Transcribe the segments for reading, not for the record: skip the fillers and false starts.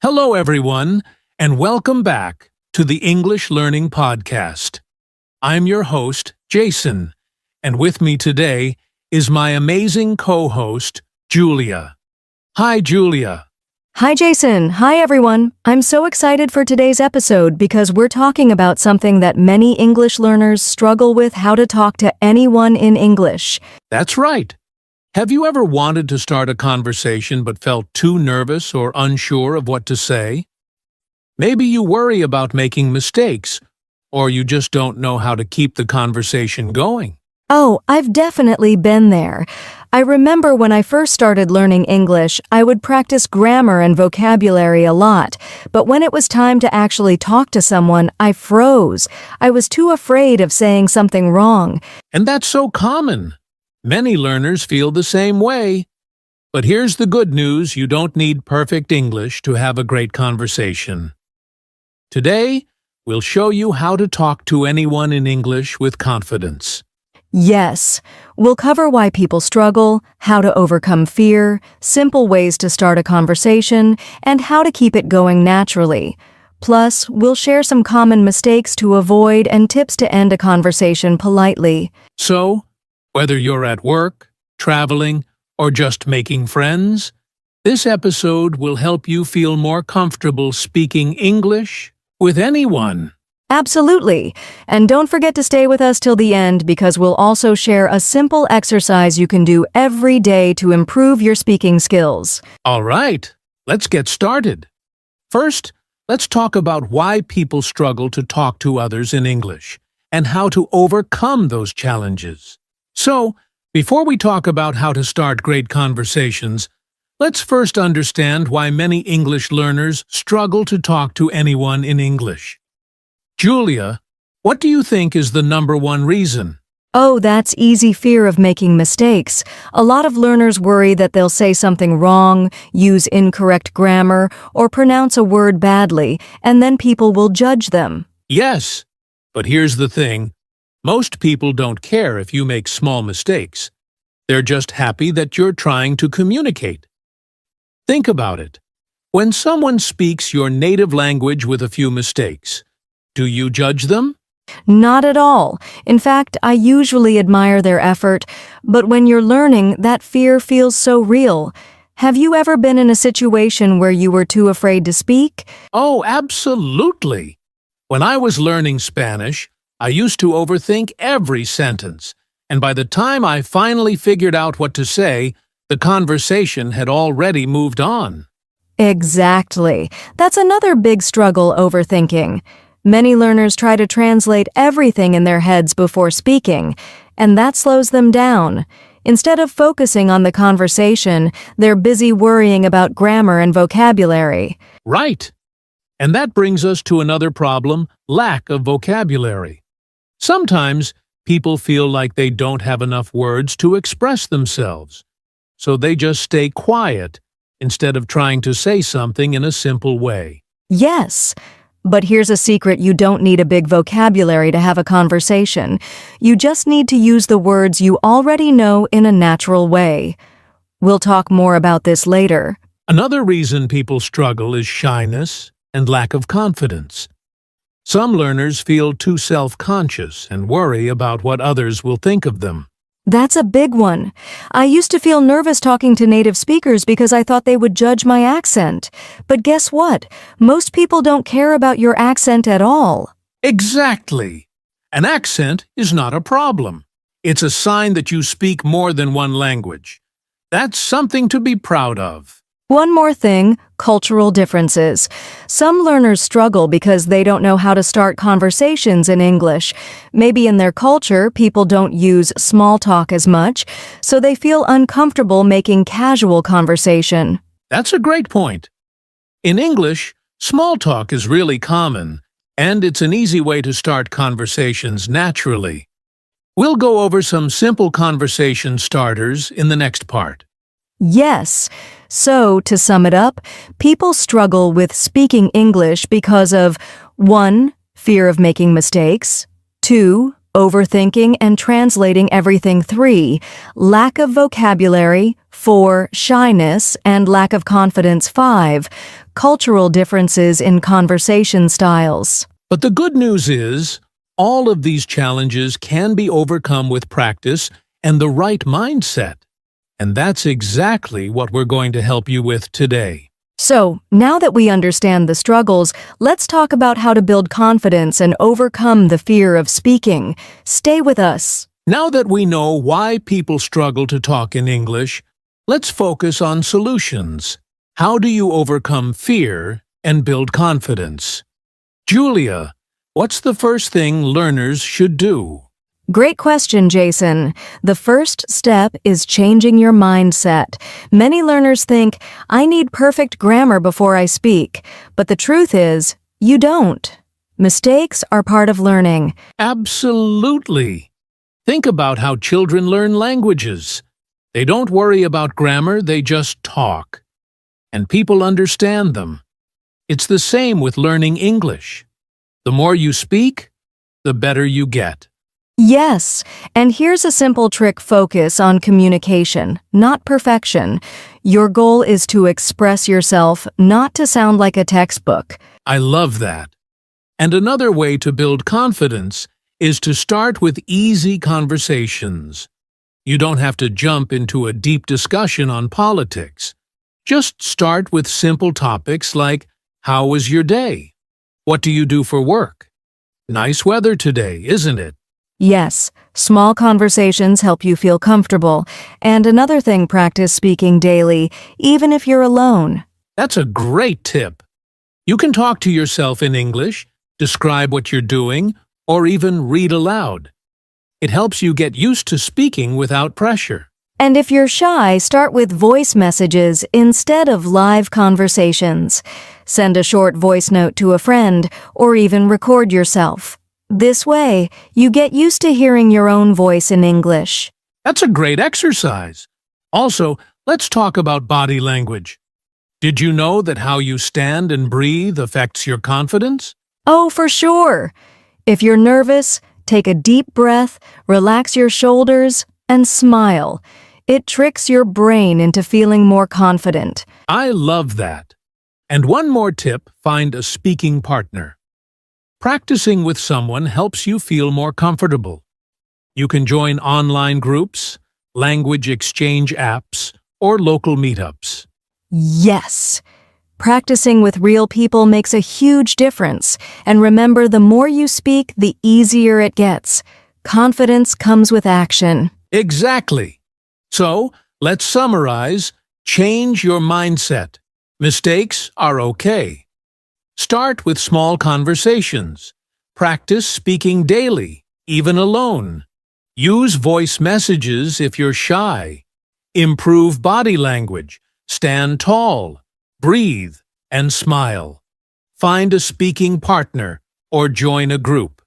Hello, everyone, and welcome back to the English Learning Podcast. I'm your host, Jason, and with me today is my amazing co-host, Julia. Hi, Julia. Hi, Jason. Hi, everyone. I'm so excited for today's episode because we're talking about something that many English learners struggle with: how to talk to anyone in English. That's right. Have you ever wanted to start a conversation but felt too nervous or unsure of what to say? Maybe you worry about making mistakes, or you just don't know how to keep the conversation going. Oh, I've definitely been there. I remember when I first started learning English, I would practice grammar and vocabulary a lot, but when it was time to actually talk to someone, I froze. I was too afraid of saying something wrong. And that's so common. Many learners feel the same way. But here's the good news: you don't need perfect English to have a great conversation. Today, we'll show you how to talk to anyone in English with confidence. Yes, we'll cover why people struggle, how to overcome fear, simple ways to start a conversation, and how to keep it going naturally. Plus, we'll share some common mistakes to avoid and tips to end a conversation politely. So, whether you're at work, traveling, or just making friends, this episode will help you feel more comfortable speaking English with anyone. Absolutely. And don't forget to stay with us till the end because we'll also share a simple exercise you can do every day to improve your speaking skills. All right, let's get started. First, let's talk about why people struggle to talk to others in English and how to overcome those challenges. So, before we talk about how to start great conversations, let's first understand why many English learners struggle to talk to anyone in English. Julia, what do you think is the number one reason? Oh, that's easy: fear of making mistakes. A lot of learners worry that they'll say something wrong, use incorrect grammar, or pronounce a word badly, and then people will judge them. Yes, but here's the thing. Most people don't care if you make small mistakes. They're just happy that you're trying to communicate. Think about it. When someone speaks your native language with a few mistakes, do you judge them? Not at all. In fact, I usually admire their effort, but when you're learning, that fear feels so real. Have you ever been in a situation where you were too afraid to speak? Oh, absolutely. When I was learning Spanish, I used to overthink every sentence, and by the time I finally figured out what to say, the conversation had already moved on. Exactly. That's another big struggle: overthinking. Many learners try to translate everything in their heads before speaking, and that slows them down. Instead of focusing on the conversation, they're busy worrying about grammar and vocabulary. Right. And that brings us to another problem: lack of vocabulary. Sometimes people feel like they don't have enough words to express themselves, so they just stay quiet instead of trying to say something in a simple way. Yes, but here's a secret: you don't need a big vocabulary to have a conversation. You just need to use the words you already know in a natural way. We'll talk more about this later. Another reason people struggle is shyness and lack of confidence. Some learners feel too self-conscious and worry about what others will think of them. That's a big one. I used to feel nervous talking to native speakers because I thought they would judge my accent. But guess what? Most people don't care about your accent at all. Exactly. An accent is not a problem. It's a sign that you speak more than one language. That's something to be proud of. One more thing: cultural differences. Some learners struggle because they don't know how to start conversations in English. Maybe in their culture, people don't use small talk as much, so they feel uncomfortable making casual conversation. That's a great point. In English, small talk is really common, and it's an easy way to start conversations naturally. We'll go over some simple conversation starters in the next part. Yes. So, to sum it up, people struggle with speaking English because of 1. Fear of making mistakes, 2. Overthinking and translating everything, 3. Lack of vocabulary, 4. Shyness and lack of confidence. 5. Cultural differences in conversation styles. But the good news is, all of these challenges can be overcome with practice and the right mindset. And that's exactly what we're going to help you with today. So, now that we understand the struggles, let's talk about how to build confidence and overcome the fear of speaking. Stay with us. Now that we know why people struggle to talk in English, let's focus on solutions. How do you overcome fear and build confidence? Julia, what's the first thing learners should do? Great question, Jason. The first step is changing your mindset. Many learners think, I need perfect grammar before I speak. But the truth is, you don't. Mistakes are part of learning. Absolutely. Think about how children learn languages. They don't worry about grammar, they just talk. And people understand them. It's the same with learning English. The more you speak, the better you get. Yes, and here's a simple trick: focus on communication, not perfection. Your goal is to express yourself, not to sound like a textbook. I love that. And another way to build confidence is to start with easy conversations. You don't have to jump into a deep discussion on politics. Just start with simple topics like, how was your day? What do you do for work? Nice weather today, isn't it? Yes, small conversations help you feel comfortable. And another thing, practice speaking daily, even if you're alone. That's a great tip. You can talk to yourself in English, describe what you're doing, or even read aloud. It helps you get used to speaking without pressure. And if you're shy, start with voice messages instead of live conversations. Send a short voice note to a friend, or even record yourself. This way, you get used to hearing your own voice in English. That's a great exercise. Also, let's talk about body language. Did you know that how you stand and breathe affects your confidence? Oh, for sure. If you're nervous, take a deep breath, relax your shoulders, and smile. It tricks your brain into feeling more confident. I love that. And one more tip, find a speaking partner. Practicing with someone helps you feel more comfortable. You can join online groups, language exchange apps, or local meetups. Yes! Practicing with real people makes a huge difference. And remember, the more you speak, the easier it gets. Confidence comes with action. Exactly. So, let's summarize. Change your mindset. Mistakes are okay. Start with small conversations. Practice speaking daily, even alone. Use voice messages if you're shy. Improve body language. Stand tall. Breathe and smile. Find a speaking partner or join a group.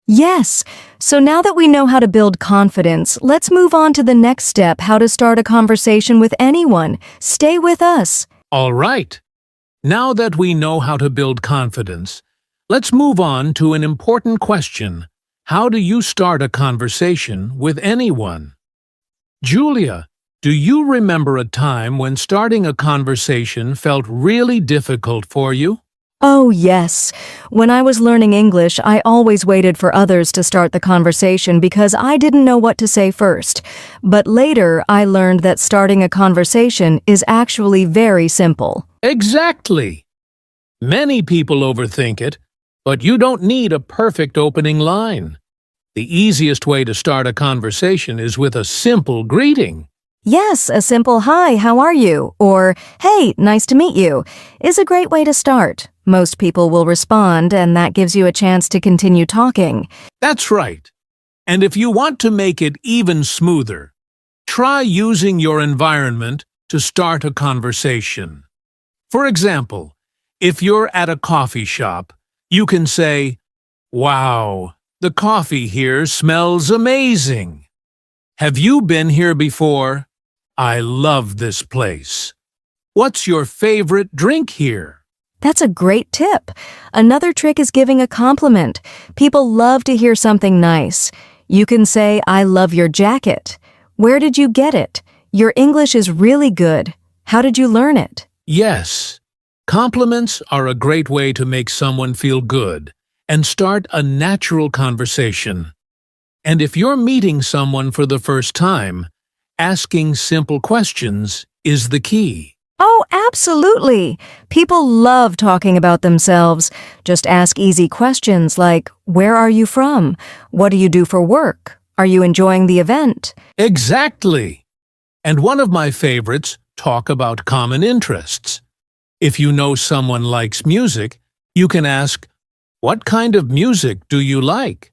Yes! So now that we know how to build confidence, let's move on to the next step: how to start a conversation with anyone. Stay with us. All right. Now that we know how to build confidence, let's move on to an important question. How do you start a conversation with anyone? Julia, do you remember a time when starting a conversation felt really difficult for you? Oh, yes. When I was learning English, I always waited for others to start the conversation because I didn't know what to say first. But later, I learned that starting a conversation is actually very simple. Exactly. Many people overthink it, but you don't need a perfect opening line. The easiest way to start a conversation is with a simple greeting. Yes, a simple "Hi, how are you?" or "Hey, nice to meet you" is a great way to start. Most people will respond, and that gives you a chance to continue talking. That's right. And if you want to make it even smoother, try using your environment to start a conversation. For example, if you're at a coffee shop, you can say, "Wow, the coffee here smells amazing. Have you been here before? I love this place. What's your favorite drink here?" That's a great tip. Another trick is giving a compliment. People love to hear something nice. You can say, "I love your jacket." "Where did you get it?" Your English is really good. How did you learn it? Yes, compliments are a great way to make someone feel good and start a natural conversation. And if you're meeting someone for the first time, asking simple questions is the key. Oh, absolutely. People love talking about themselves. Just ask easy questions like, where are you from? What do you do for work? Are you enjoying the event? Exactly. And one of my favorites, talk about common interests. If you know someone likes music, you can ask, what kind of music do you like?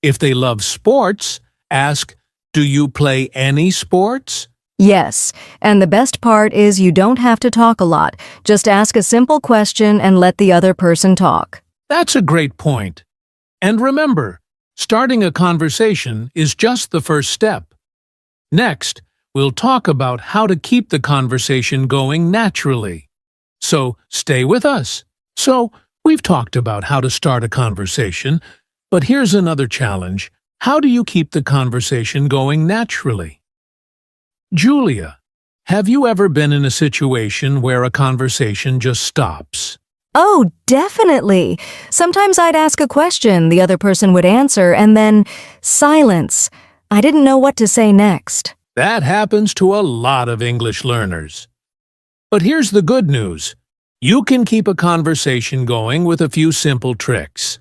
If they love sports, ask, do you play any sports? Yes, and the best part is you don't have to talk a lot. Just ask a simple question and let the other person talk. That's a great point. And remember, starting a conversation is just the first step. Next, we'll talk about how to keep the conversation going naturally. So stay with us. So, we've talked about how to start a conversation, but here's another challenge. How do you keep the conversation going naturally? Julia, have you ever been in a situation where a conversation just stops? Oh, definitely. Sometimes I'd ask a question, the other person would answer, and then silence. I didn't know what to say next. That happens to a lot of English learners. But here's the good news. You can keep a conversation going with a few simple tricks.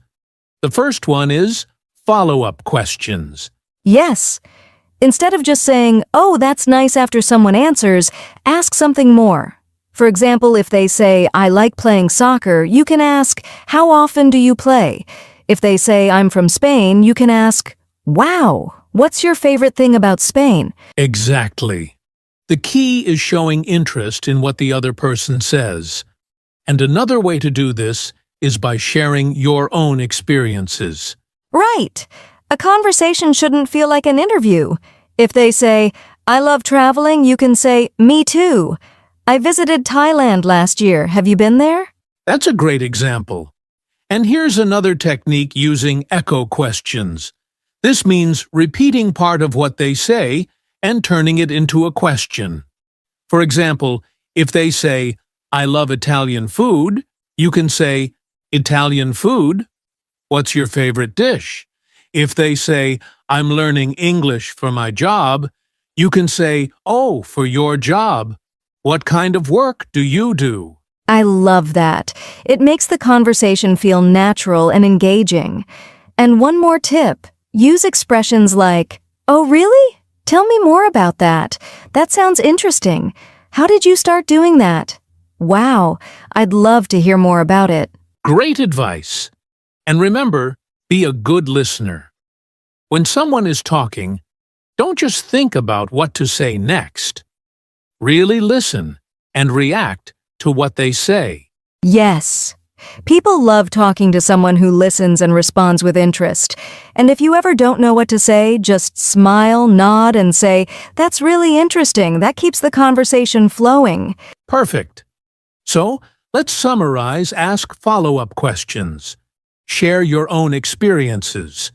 The first one is follow-up questions. Yes. Instead of just saying, oh, that's nice after someone answers, ask something more. For example, if they say, I like playing soccer, you can ask, how often do you play? If they say, I'm from Spain, you can ask, wow, what's your favorite thing about Spain? Exactly. The key is showing interest in what the other person says. And another way to do this is by sharing your own experiences. Right. A conversation shouldn't feel like an interview. If they say, I love traveling, you can say, me too. I visited Thailand last year. Have you been there? That's a great example. And here's another technique using echo questions. This means repeating part of what they say and turning it into a question. For example, if they say, I love Italian food, you can say, Italian food? What's your favorite dish? If they say, I'm learning English for my job, you can say, oh, for your job. What kind of work do you do? I love that. It makes the conversation feel natural and engaging. And one more tip, use expressions like, oh, really? Tell me more about that. That sounds interesting. How did you start doing that? Wow, I'd love to hear more about it. Great advice. And remember, be a good listener. When someone is talking, don't just think about what to say next. Really listen and react to what they say. Yes. People love talking to someone who listens and responds with interest. And if you ever don't know what to say, just smile, nod, and say, that's really interesting. That keeps the conversation flowing. Perfect. So, let's summarize, ask follow-up questions. Share your own experiences.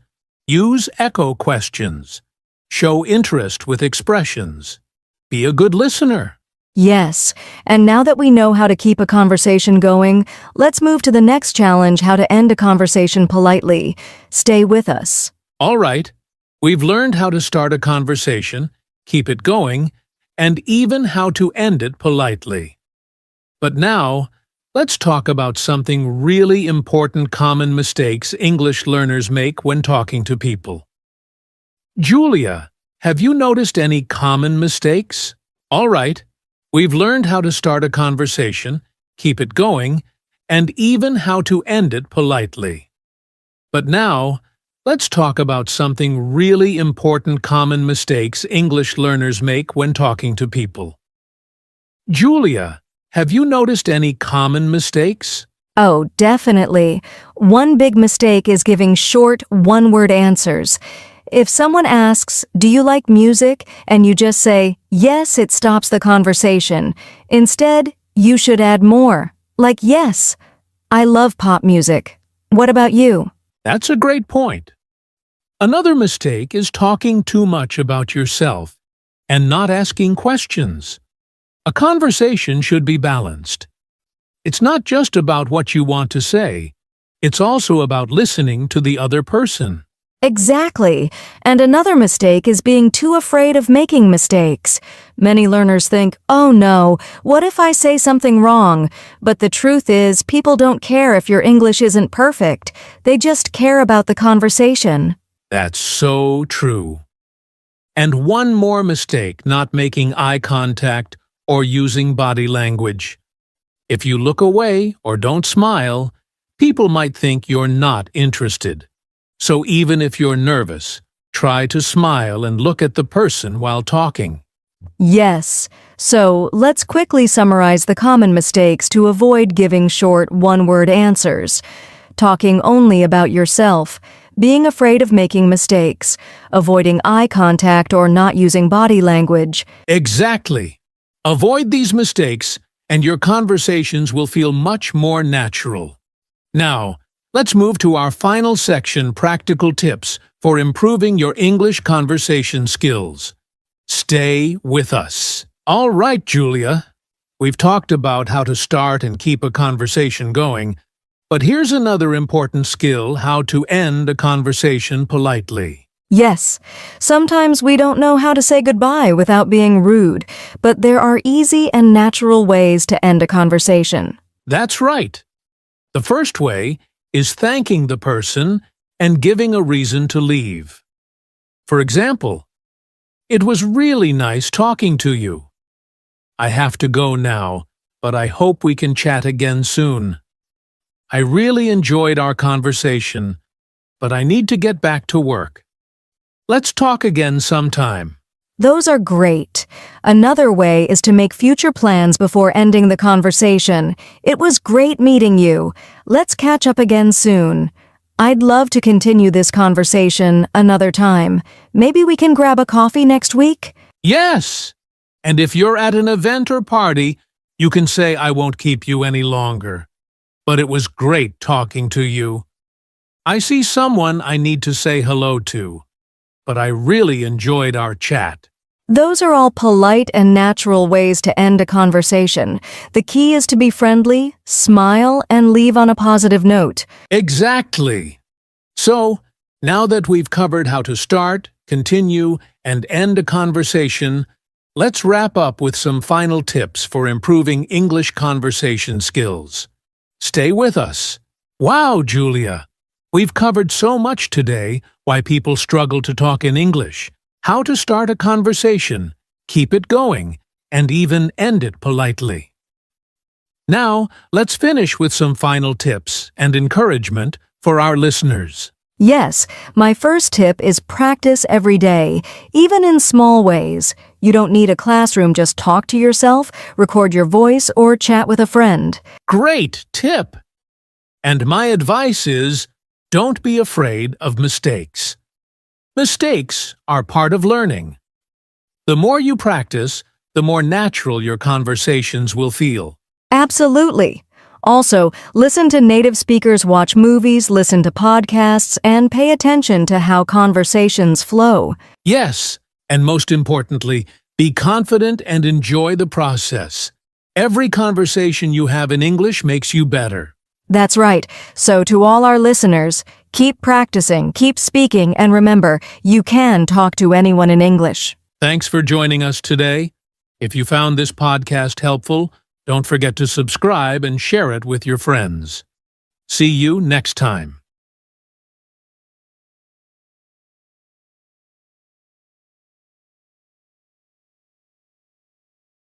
Use echo questions. Show interest with expressions. Be a good listener. Yes, and now that we know how to keep a conversation going, let's move to the next challenge, how to end a conversation politely. Stay with us. All right, we've learned how to start a conversation, keep it going, and even how to end it politely. But now, let's talk about something really important common mistakes English learners make when talking to people. Julia, have you noticed any common mistakes? All right. We've learned how to start a conversation, keep it going, and even how to end it politely. But now, let's talk about something really important common mistakes English learners make when talking to people. Julia, have you noticed any common mistakes? Oh, definitely. One big mistake is giving short, one-word answers. If someone asks, do you like music? And you just say, yes, it stops the conversation. Instead, you should add more. Like, yes, I love pop music. What about you? That's a great point. Another mistake is talking too much about yourself. and not asking questions. A conversation should be balanced. It's not just about what you want to say. It's also about listening to the other person. Exactly. And another mistake is being too afraid of making mistakes. Many learners think, oh no, what if I say something wrong? But the truth is, people don't care if your English isn't perfect. They just care about the conversation. That's so true. And one more mistake, not making eye contact or using body language. If you look away or don't smile, people might think you're not interested. So even if you're nervous, try to smile and look at the person while talking. Yes. So let's quickly summarize the common mistakes to avoid giving short, one-word answers. Talking only about yourself, being afraid of making mistakes, avoiding eye contact or not using body language. Exactly. Avoid these mistakes, and your conversations will feel much more natural. Now, let's move to our final section, practical tips for improving your English conversation skills. Stay with us. All right, Julia. We've talked about how to start and keep a conversation going, but here's another important skill: how to end a conversation politely. Yes, sometimes we don't know how to say goodbye without being rude, but there are easy and natural ways to end a conversation. That's right. The first way is thanking the person and giving a reason to leave. For example, "It was really nice talking to you. I have to go now, but I hope we can chat again soon. I really enjoyed our conversation, but I need to get back to work. Let's talk again sometime." Those are great. Another way is to make future plans before ending the conversation. It was great meeting you. Let's catch up again soon. I'd love to continue this conversation another time. Maybe we can grab a coffee next week? Yes! And if you're at an event or party, you can say, "I won't keep you any longer, but it was great talking to you. I see someone I need to say hello to, but I really enjoyed our chat." Those are all polite and natural ways to end a conversation. The key is to be friendly, smile, and leave on a positive note. Exactly. So, now that we've covered how to start, continue, and end a conversation, let's wrap up with some final tips for improving English conversation skills. Stay with us. Wow, Julia! We've covered so much today: why people struggle to talk in English, how to start a conversation, keep it going, and even end it politely. Now, let's finish with some final tips and encouragement for our listeners. Yes, my first tip is practice every day, even in small ways. You don't need a classroom, just talk to yourself, record your voice, or chat with a friend. Great tip! And my advice is, don't be afraid of mistakes. Mistakes are part of learning. The more you practice, the more natural your conversations will feel. Absolutely. Also, listen to native speakers, watch movies, listen to podcasts, and pay attention to how conversations flow. Yes, and most importantly, be confident and enjoy the process. Every conversation you have in English makes you better. That's right. So to all our listeners, keep practicing, keep speaking, and remember, you can talk to anyone in English. Thanks for joining us today. If you found this podcast helpful, don't forget to subscribe and share it with your friends. See you next time.